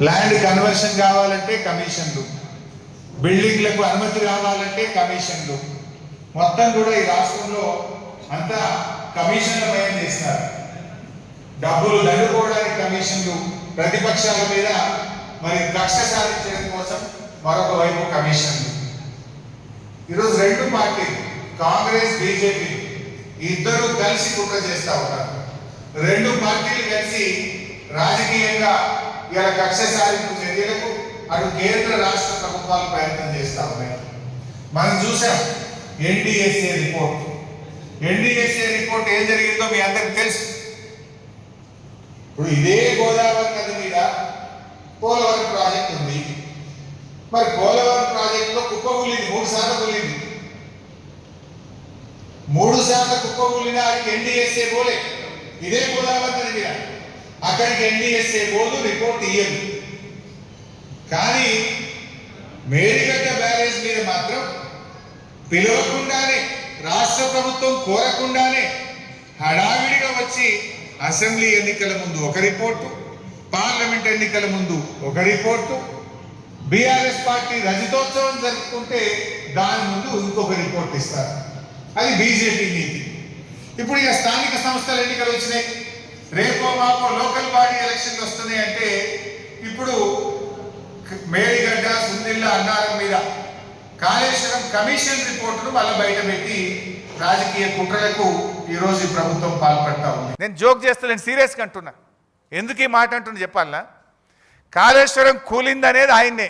Land conversion కావాలంటే కమిషన్లు, బిల్డింగ్లకు అనుమతి కావాలంటే కమిషన్లు, మొత్తం కూడా ఈ రాష్ట్రంలో అంతా కమిషన్లమయం చేస్తున్నారు. డబ్బులు దండుకోవడానికి కమిషన్లు, ప్రతిపక్షాల మీద మరి కక్ష సాధించడం కోసం మరొక వైపు కమిషన్లు. ఈరోజు రెండు పార్టీలు కాంగ్రెస్ బీజేపీ ఇద్దరు కలిసి కుట్ర చేస్తా ఉన్నారు. రెండు పార్టీలు కలిసి రాజకీయంగా ఇలా కక్ష సాధింపు చర్యలకు అటు కేంద్ర రాష్ట్ర ప్రభుత్వాలు ప్రయత్నం చేస్తా ఉన్నాయి. మనం చూసాం ఎన్డీఎస్ఏ రిపోర్ట్. ఎన్డీఎస్ఏ రిపోర్ట్ ఏం జరిగిందో మీ అందరికి తెలుసు. ఇప్పుడు ఇదే గోదావరి నది మీద పోలవరం ప్రాజెక్ట్ ఉంది. మరి పోలవరం ప్రాజెక్టులో కుప్పకూలింది, 3 సార్లు కూలింది. 3 సార్లు కుప్పకూలినా అది ఎన్డీఎస్ఏ పోలే. ఇదే గోదావరి నది మీద అక్కడికి ఎన్డీఎస్ఏ పోదు, రిపోర్ట్ ఇయ్యదు. కానీ మేడిగడ్డ బ్యారేజ్ మీద మాత్రం పిలవకుండానే, రాష్ట్ర ప్రభుత్వం కోరకుండానే హడావిడిగా వచ్చి అసెంబ్లీ ఎన్నికల ముందు ఒక రిపోర్టు, పార్లమెంట్ ఎన్నికల ముందు ఒక రిపోర్టు, బీఆర్ఎస్ పార్టీ రజతోత్సవం జరుపుకుంటే దాని ముందు ఇంకొక రిపోర్ట్ ఇస్తారు. అది బీజేపీ నీతి. ఇప్పుడు ఇక స్థానిక సంస్థల ఎన్నికలు వచ్చినాయి, రేపో మాపో లోకల్ బాడీ ఎలక్షన్లు వస్తున్నాయి. అంటే ఇప్పుడు మేడిగడ్డ, సుందిళ్ళ, అన్నారం మీద కాళేశ్వరం కమిషన్ రిపోర్టును మళ్ళీ బయట పెట్టి రాజకీయ కుట్రలకు ఈరోజు ఈ ప్రభుత్వం పాల్పడతా ఉంది. నేను జోక్ చేస్తలేను, సీరియస్గా అంటున్నా. ఎందుకు ఈ మాట అంటున్నా చెప్పాలనా? కాళేశ్వరం కూలిందనేది ఆయన్నే.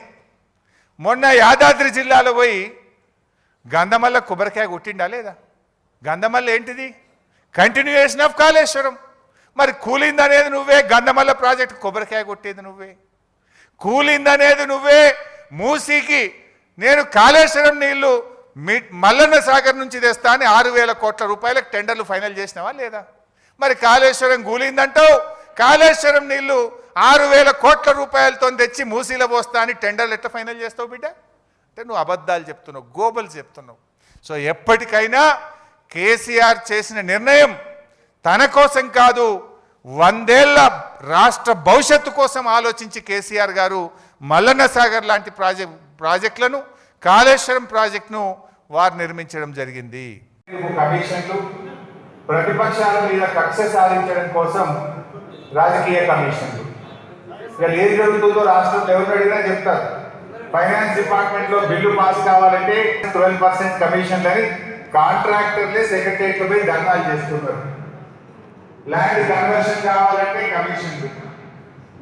మొన్న యాదాద్రి జిల్లాలో పోయి గంధమల్ల కొబ్బరికాయ కొట్టిండా లేదా? గంధమల్ల ఏంటిది? Continuation of Kaleshwaram. మరి కూలిందనేది నువ్వే, గంధమల్ల ప్రాజెక్టు కొబ్బరికాయ కొట్టేది నువ్వే, కూలిందనేది నువ్వే. మూసీకి నేను కాళేశ్వరం నీళ్లు మల్లన్న సాగర్ నుంచి తెస్తా అని 6,000 కోట్ల రూపాయలకు టెండర్లు ఫైనల్ చేసినావా లేదా? మరి కాళేశ్వరం కూలిందంటావు, కాళేశ్వరం నీళ్లు 6,000 కోట్ల రూపాయలతో తెచ్చి మూసీలో పోస్తా అని టెండర్లు ఎట్లా ఫైనల్ చేస్తావు బిడ్డ? అంటే నువ్వు అబద్ధాలు చెప్తున్నావు, గోబలు చెప్తున్నావు. సో ఎప్పటికైనా కేసీఆర్ చేసిన నిర్ణయం తన కోసం కాదు, 100 ఏళ్ల రాష్ట్ర భవిష్యత్తు కోసం ఆలోచించి కేసీఆర్ గారు మల్లన్న సాగర్ లాంటి ప్రాజెక్టులను, కాళేశ్వరం ప్రాజెక్టును వారు నిర్మించడం జరిగింది. కమిషన్లు, ప్రతిపక్షాల మీద కక్ష సాధించడం కోసం రాజకీయ కమిషన్లు. ఇక ఏది జరుగుతుందో రాష్ట్రంలో ఎవరు అడిగినా చెప్తారు. ఫైనాన్స్ డిపార్ట్మెంట్ లో బిల్లు పాస్ కావాలంటే 12% కమిషన్లని కాంట్రాక్టర్లే సెక్రటరియట్ పోయి ధర్నాలు చేస్తున్నారు. ల్యాండ్ కన్వర్షన్ కావాలంటే కమిషన్లు,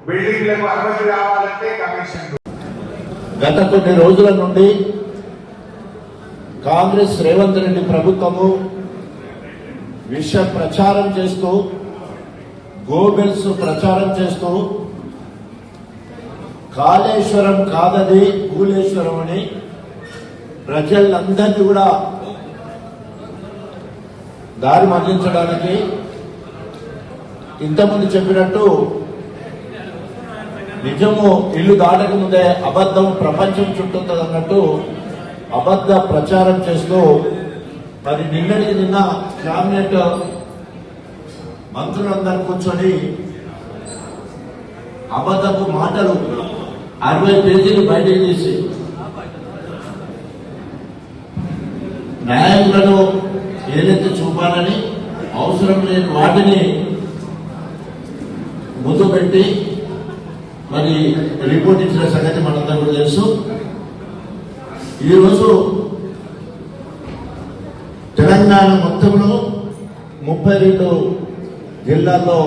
బిల్డింగ్లకు అనుమతి కావాలంటే కమిషన్లు. గత కొన్ని రోజుల నుండి కాంగ్రెస్ రేవంత్ రెడ్డి ప్రభుత్వము విష ప్రచారం చేస్తూ, గోబెల్స్ ప్రచారం చేస్తూ, కాళేశ్వరం కాదది కూలేశ్వరం అని ప్రజలందరినీ కూడా దారి మళ్లించడానికి ఇంతకుముందు చెప్పినట్టు నిజము ఇల్లు దాటక ముందే అబద్ధం ప్రపంచం చుట్టూతుంది అన్నట్టు అబద్ధ ప్రచారం చేస్తూ మరి నిన్నటికి నిన్న క్యాబినెట్ మంత్రులందరూ కూర్చొని అబద్ధపు మాటలు 60 పేజీలు బయటకు తీసి న్యాయములను ఏదైతే చూపాలని అవసరం లేని వాటిని ముందు పెట్టి మరి రిపోర్ట్ ఇచ్చిన సంగతి మనందరూ కూడా తెలుసు. ఈరోజు తెలంగాణ మొత్తంలో 32 జిల్లాల్లో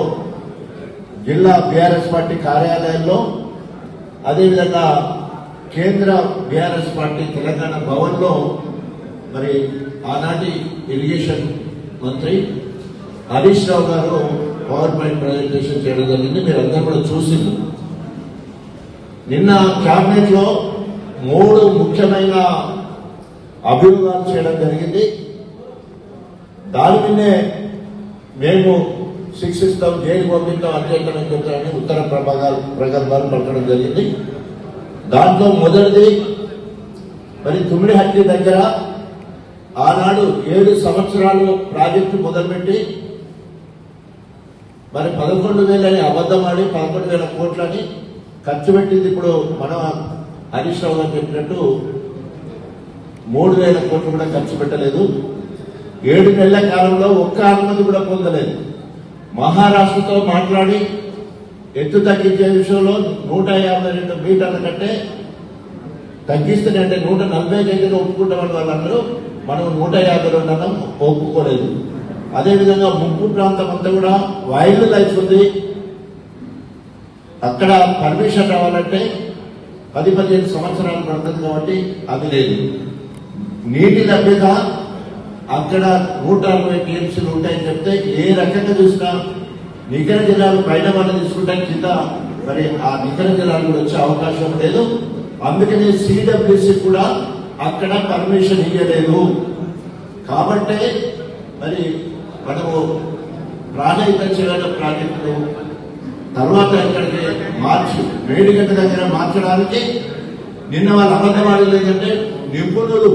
జిల్లా బీఆర్ఎస్ పార్టీ కార్యాలయాల్లో, అదేవిధంగా కేంద్ర బీఆర్ఎస్ పార్టీ తెలంగాణ భవన్లో మరి ఆనాటి ఇరిగేషన్ మంత్రి హరీష్ రావు గారు పవర్ పాయింట్ ప్రజెంటేషన్ చేయడం జరిగింది. మీరు అందరూ కూడా చూసింది. నిన్న క్యాబినెట్ లో 3 ముఖ్యమైన అభియోగాలు చేయడం జరిగింది. దాని మీదే మేము శిక్షిస్తాం, జైలు పంపిస్తాం, అత్యంతమైన చెప్తామని ఉత్తర ప్రగల్భాలు పలకడం జరిగింది. దాంట్లో మొదటిది మరి తుమ్మిడిహట్టి దగ్గర ఆనాడు 7 సంవత్సరాలు ప్రాజెక్టు మొదలుపెట్టి మరి 11,000 అని అబద్ధమాడి 11,000 కోట్లని ఖర్చు పెట్టింది ఇప్పుడు మన హరీష్ రావు గారు చెప్పినట్టు 3,000 కోట్లు కూడా ఖర్చు పెట్టలేదు. 7 నెలల కాలంలో ఒక్క అనుమతి కూడా పొందలేదు. మహారాష్ట్రతో మాట్లాడి ఎత్తు తగ్గించే విషయంలో 152 మీటర్ల కంటే తగ్గిస్తుందంటే 140 దగ్గర ఒప్పుకుంటామని వాళ్ళందరూ, మనం 152 అన్నం ఒప్పుకోలేదు. అదేవిధంగా ముంపు ప్రాంతం అంతా కూడా వైల్డ్ లైఫ్ ఉంది, అక్కడ పర్మిషన్ రావాలంటే 10-15 సంవత్సరాలు పడుతుంది కాబట్టి అది లేదు. నీటి లభ్యత అక్కడ 160 టీఎంసీలు ఉంటాయని చెప్తే ఏ రకంగా చూసినా నికర జిల్లాలు పైన వాళ్ళు తీసుకుంటే కింద మరి ఆ నికర జిల్లాలు కూడా వచ్చే అవకాశం లేదు. అందుకని సిడబ్ల్యూసి కూడా అక్కడ పర్మిషన్ ఇవ్వలేదు. కాబట్టి మరి మనము ప్రాణహిత చేయడం ప్రాజెక్టు తర్వాత ఇక్కడికి మార్చి మేడిగడ్డ దగ్గర మార్చడానికి నిన్న వాళ్ళు అబద్ధం లేదంటే నిపుణులు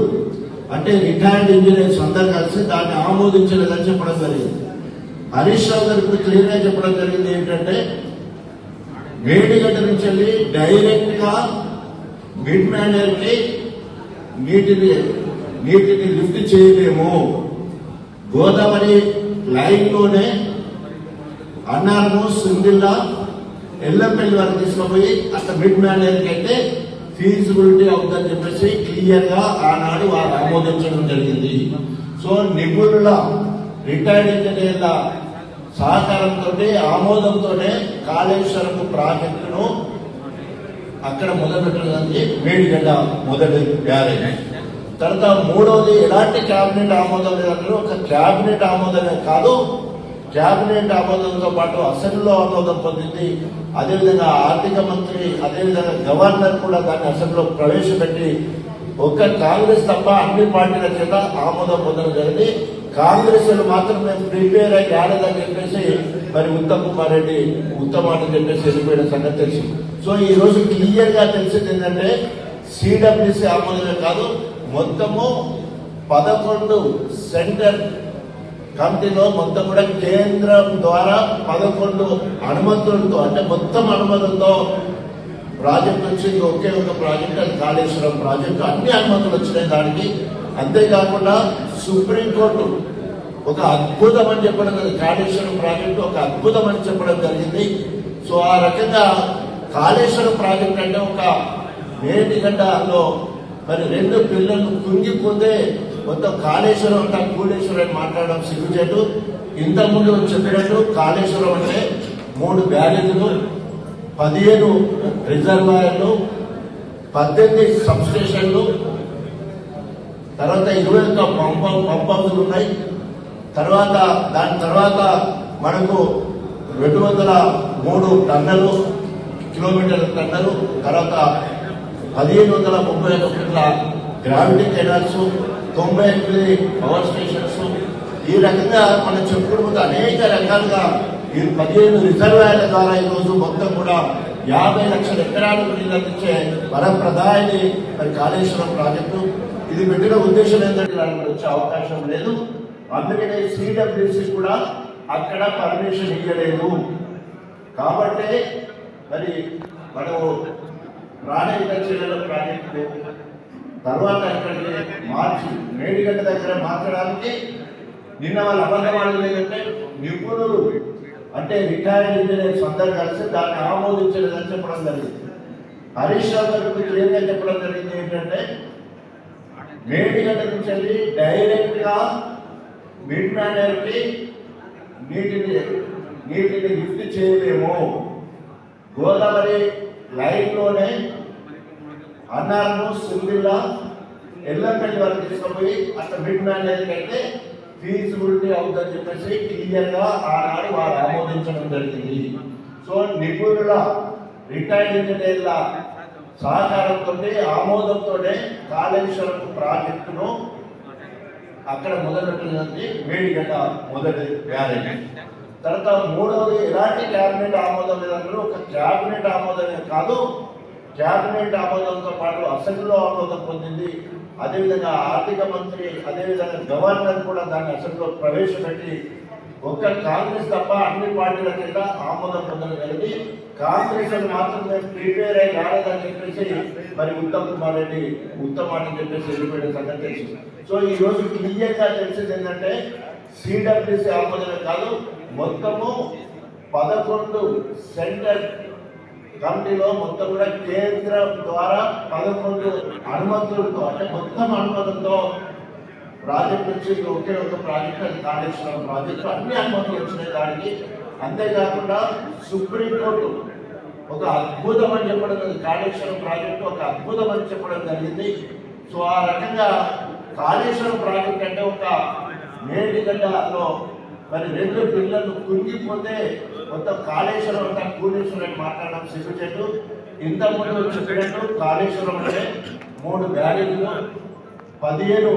అంటే రిటైర్డ్ ఇంజనీర్స్ అందరు కలిసి దాన్ని ఆమోదించలేదని చెప్పడం జరిగింది. హరీష్ రావు గారు ఇప్పుడు క్లియర్ గా చెప్పడం జరిగింది ఏంటంటే మేడిగడ్డ నుంచి వెళ్ళి డైరెక్ట్ గా మిడ్ మ్యానర్ కి నీటిని లిఫ్ట్ చేయలేము. గోదావరి లైన్ లోనే అన్నారము, సింగిల్లా, ఎల్లంపల్లి వరకు తీసుకుపోయి అట్లా మిడ్ మ్యానర్ కి అయితే ఫీజిబిలిటీ అవుతుందని చెప్పేసి క్లియర్ గా ఆనాడు వారు ఆమోదించడం జరిగింది. సో నిపుణుల రిటైర్డ్ ఇంజనీర్ల సహకారంతో ఆమోదంతో కాళేశ్వరం ప్రాజెక్టును అక్కడ మొదలుపెట్టడానికి మేడిగడ్డ మొదటి బ్యారేజ్. తర్వాత మూడవది ఎలాంటి క్యాబినెట్ ఆమోదం లేదంటే ఒక క్యాబినెట్ ఆమోదమే కాదు, క్యాబినెట్ ఆమోదంతో పాటు అసెంబ్లీలో ఆమోదం పొందింది. అదేవిధంగా ఆర్థిక మంత్రి అదేవిధంగా గవర్నర్ కూడా దాన్ని అసెంబ్లీలో ప్రవేశపెట్టి ఒక్క కాంగ్రెస్ తప్ప అన్ని పార్టీల చేత ఆమోదం పొందడం జరిగింది. కాంగ్రెస్ మాత్రం మేము ప్రిపేర్ అయ్యి రాలేదని చెప్పేసి మరి ఉత్తమ్ కుమార్ రెడ్డి ఉత్తమాట చెప్పేసి వెళ్ళిపోయిన సంగతి తెలుసు. సో ఈ రోజు క్లియర్ గా తెలిసింది ఏంటంటే సిడబ్ల్యూసి ఆమోదమే కాదు, మొత్తము 11 సెంటర్ కమిటీలో మొత్తం కూడా కేంద్రం ద్వారా 11 అనుమతులతో అంటే మొత్తం అనుమతులతో ప్రాజెక్ట్ వచ్చింది. ఒకే ఒక ప్రాజెక్ట్ అది కాళేశ్వరం ప్రాజెక్టు. అన్ని అనుమతులు వచ్చినాయి దానికి. అంతేకాకుండా సుప్రీంకోర్టు ఒక అద్భుతం అని చెప్పడం, కాళేశ్వరం ప్రాజెక్టు ఒక అద్భుతం అని చెప్పడం జరిగింది. సో ఆ రకంగా కాళేశ్వరం ప్రాజెక్ట్ అంటే ఒక మేడిగడ్డలో మరి 2 పిల్లలు కుంగిపోతే మొత్తం కాళేశ్వరం అంతా కూడేశ్వరం అని మాట్లాడడం సిగ్గుచేటు. ఇంతకుముందు చెప్పినట్టు కాళేశ్వరం అంటే 3 బ్యారేజీలు, 15 రిజర్వాయర్లు, 18 సబ్ స్టేషన్లు, తర్వాత 21 పంప్ హౌస్లు ఉన్నాయి. దాని తర్వాత మనకు 203 టన్నులు కిలోమీటర్ల టన్నులు, తర్వాత 1531 ఫీట్ల గ్రావిటీ కెనాల్స్, 98 పవర్ స్టేషన్స్. ఈ రకంగా మనం చెప్పుకుంటూ అనేక రకాలుగా ఈ 15 రిజర్వాయర్ల ద్వారా ఈ రోజు మొత్తం కూడా 50 లక్షల ఎకరాలకు నీళ్ళు అందించే వరప్రదాయని మరి కాళేశ్వరం ప్రాజెక్టు. ఇది పెట్టిన ఉద్దేశం ఏంటంటే దానికి వచ్చే అవకాశం లేదు. అందుకనే సిడబ్ల్యూసి కూడా అక్కడ పర్మిషన్ ఇవ్వలేదు. కాబట్టి మరి మనము ప్రాణహిత చర్యల ప్రాజెక్టు తర్వాత ఇక్కడికి మార్చి మేడిగడ్డ దగ్గర మార్చడానికి నిన్న వాళ్ళు అబద్ధం లేదంటే నిపుణులు అంటే రిటైర్డ్ ఇంజనీర్స్ అందరూ కలిసి దాన్ని ఆమోదించలేదని చెప్పడం జరిగింది. హరీష్ రావు గారు క్లియర్ గా చెప్పడం జరిగింది ఏంటంటే మేడిగడ్డ నుంచి వెళ్ళి డైరెక్ట్ గా మిడ్ మ్యానర్ కి నీటిని లిఫ్ట్ చేయలేము. గోదావరి లైన్ లోనే అన్నారము, సింగిల్లా, ఎల్లంపల్లి వరకు తీసుకుపోయి అట్లా మిడ్ మ్యానర్ అయితే ఫీజిబిలిటీ అవుతుందని చెప్పేసి క్లియర్ గా ఆనాడు వారు ఆమోదించడం జరిగింది. సో నిపుణుల రిటైర్డ్ ఇంజనీర్ల సహకారంతో ఆమోదంతో కాళేశ్వరం ప్రాజెక్టును అక్కడ మొదలుపెట్టినది మేడిగడ్డ మొదటి బ్యారేజ్. తర్వాత మూడవది ఎలాంటి క్యాబినెట్ ఆమోదం లేదంటారు, ఒక క్యాబినెట్ ఆమోదమే కాదు, క్యాబినెట్ ఆమోదంతో పాటు అసెంబ్లీలో ఆమోదం పొందింది. అదేవిధంగా ఆర్థిక మంత్రి అదేవిధంగా గవర్నర్ కూడా దాన్ని అసెంబ్లీలో ప్రవేశపెట్టి ఒక్క కాంగ్రెస్ తప్ప అన్ని పార్టీల కింద ఆమోదం పొందగలిగి కాంగ్రెస్ అని మాత్రం మేము ప్రిపేర్ అయ్యి రాలేదని చెప్పేసి మరి ఉత్తమ్ కుమార్ రెడ్డి ఉత్తమ్ అని చెప్పేసి వెళ్ళిపోయిన సంగతి తెలుసు. సో ఈ రోజు క్లియర్గా తెలిసింది ఏంటంటే సిడబ్ల్యూసి ఆమోదమే కాదు, మొత్తము 11 సెంటర్ కమిటీలో మొత్తం కూడా కేంద్రం ద్వారా 11 అనుమతులతో అంటే మొత్తం అనుమతులతో ప్రాజెక్ట్ వచ్చి ఒకే ఒక ప్రాజెక్ట్ అది కాళేశ్వరం ప్రాజెక్టు అన్ని అనుమతులు వచ్చినాయి దానికి. అంతేకాకుండా సుప్రీంకోర్టు ఒక అద్భుతం అని చెప్పడం, కాళేశ్వరం ప్రాజెక్టు ఒక అద్భుతం అని చెప్పడం జరిగింది. సో ఆ రకంగా కాళేశ్వరం ప్రాజెక్ట్ అంటే ఒక మేడిగడ్డలో మరి 2 పిల్లలు కుంగిపోతే మొత్తం కాళేశ్వరం అంతా కూలేశ్వరం మాట్లాడడం సిగ్గుచెట్టు. ఇంతకుముందు చెప్పినట్టు కాళేశ్వరం అంటే 3 బ్యారేజీలు 15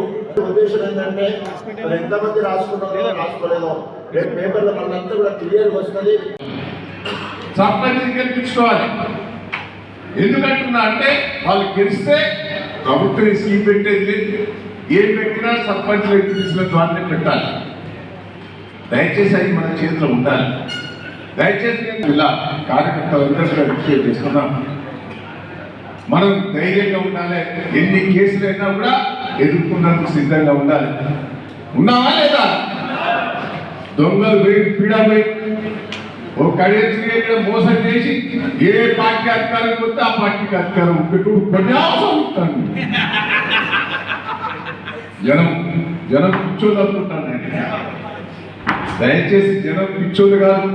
ఉద్దేశం ఏంటంటే మరి ఎంతమంది రాసుకున్నారో రాసుకోలేదో రేపు పేపర్లో మనంతా కూడా క్లియర్గా వస్తుంది. సర్పంచ్ గెలిపించుకోవాలి. ఎందుకంటున్నా అంటే వాళ్ళు గెలిస్తే ప్రభుత్వం స్కీమ్ పెట్టేది లేదు, ఏం పెట్టినా సర్పంచ్ గెలిపించిన ద్వారానే పెట్టాలి. దయచేసి అది మన చేతిలో ఉండాలి. దయచేసి ఇలా కార్యకర్తలందరూ కూడా విషయం చేసుకున్నాం. మనం ధైర్యంగా ఉండాలి. ఎన్ని కేసులైనా కూడా ఎదుర్కొన్నందుకు సిద్ధంగా ఉండాలి. ఉన్నావా లేదా? దొంగలు పోయి పీడా పోయి ఓ కడియ మోసం చేసి ఏ పార్టీ అధికారం పోతే ఆ పార్టీకి అధికారం పెట్టుకుంటాను. జనం పిచ్చోళ్ళు అనుకుంటాను. దయచేసి జనం పిచ్చోళ్ళు కాదు.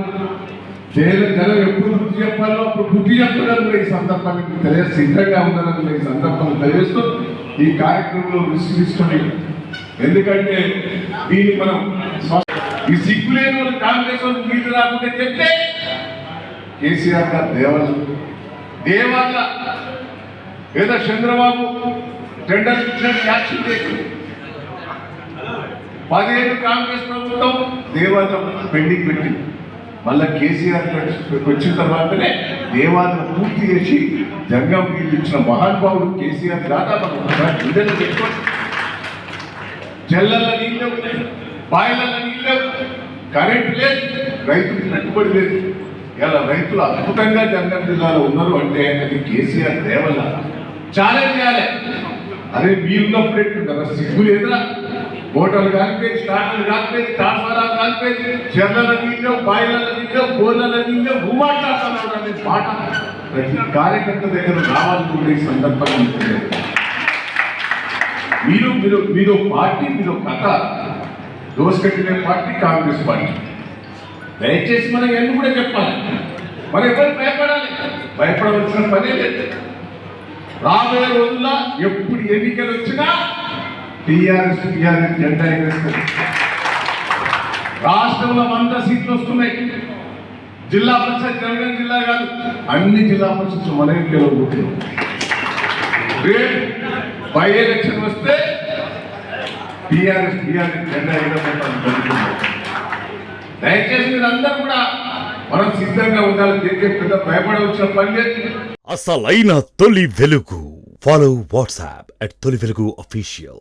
జనం ఎప్పుడు బుద్ధి చెప్పాలో అప్పుడు బుద్ధి చెప్పడానికి ఈ సందర్భానికి తెలియదు, సిద్ధంగా ఉండాలని ఈ సందర్భంలో తెలియజేస్తూ ఈ కార్యక్రమంలో విశ్లేషిస్తుంది. ఎందుకంటే దీన్ని మనం ఈ సిగ్గులేని వాళ్ళు కాంగ్రెస్ వాళ్ళు నీళ్ళు రాకుండా చెప్తే కేసీఆర్ గారు దేవాళ్ళ ఏదో చంద్రబాబు టెండర్ యాక్షన్ చేసి 10 ఏళ్ళు కాంగ్రెస్ ప్రభుత్వం దేవాలయం పెండింగ్ పెట్టి మళ్ళా కేసీఆర్ వచ్చిన తర్వాతనే దేవాలయం పూర్తి చేసి జంగం నీళ్ళు ఇచ్చిన మహానుభావుడు కేసీఆర్. దాదాపు గుండెలు పెట్టుకోండి. చెల్లెళ్ళ నీళ్ళు, బాయిల నీళ్ళు, కరెంట్ లేదు, రైతులకు పెట్టుబడి లేదు. ఇలా రైతులు అద్భుతంగా జంగం జిల్లాలో ఉన్నారు అంటే అది కేసీఆర్ దేవల్ల. ఛాలెంజ్ చేయాలి. అరే మీరున్నప్పుడు ఎట్టుంటారా? సిగ్గులు ఎదురా? హోటల్ కాలిపోయి, స్టార్టర్లు కాలిపోయి, ట్రాన్స్ఫారాలు కాలిపోయి, చెర్ల నీళ్ళు, బాయిల నీళ్ళు, బోర్ల నీళ్ళు మాట్లాడుతున్నాడు అనే పాట ప్రతి కార్యకర్త దగ్గర రావాలనుకుంటే ఈ సందర్భంగా ఉంటుంది. మీరు పార్టీ, మీరు కథ దోసుకట్టిన పార్టీ కాంగ్రెస్ పార్టీ. దయచేసి మనం ఎందుకు కూడా చెప్పాలి. మరి ఎవరు భయపడాలి? భయపడవలసిన పనే లేదు. రాబోయే రోజుల్లో ఎప్పుడు ఎన్నికలు వచ్చినా టీఆర్ఎస్ జెండా ఎగరేస్తుంది. రాష్ట్రంలో 100 సీట్లు వస్తున్నాయి. జిల్లా పరిషత్ జనగాం జిల్లా కాదు, అన్ని జిల్లా పరిషత్ మన గెలవబోతున్నాం. రేపు బై ఎలక్షన్ వస్తే టీఆర్ఎస్ జెండా ఎగరబోతాం. దయచేసి మీరందరూ కూడా మనం సిద్ధంగా ఉండాలి. దేనికి పెద్ద భయపడవలసిన పని లేదు. అసలైన తొలి వెలుగు. ఫాలో వాట్సాప్ @తొలి వెలుగు official.